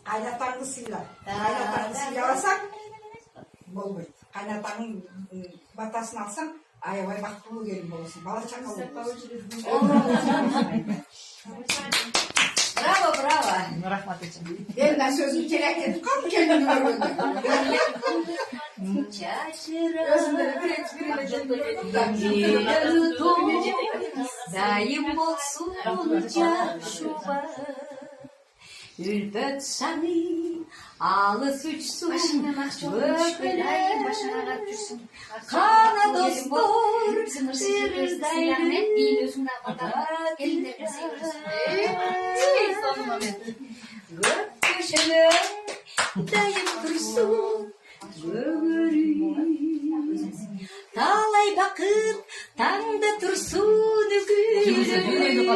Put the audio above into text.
Kaynatаңды сыйла. Kaynatаңды сыйласаң, болмайды. Kaynatаңның батасын алсаң, аябай бақытты келін боласың. Бала шақа боласың. Браво, браво. Рахмат için. Ben de sözümü terk edip kaldım kendimi görmedim. Дайым болсун жашуба Үлпөт шаны алыс учсун Кана достор Көп көшелер дайым турсун Талай бақыт таңда турсун үгүлү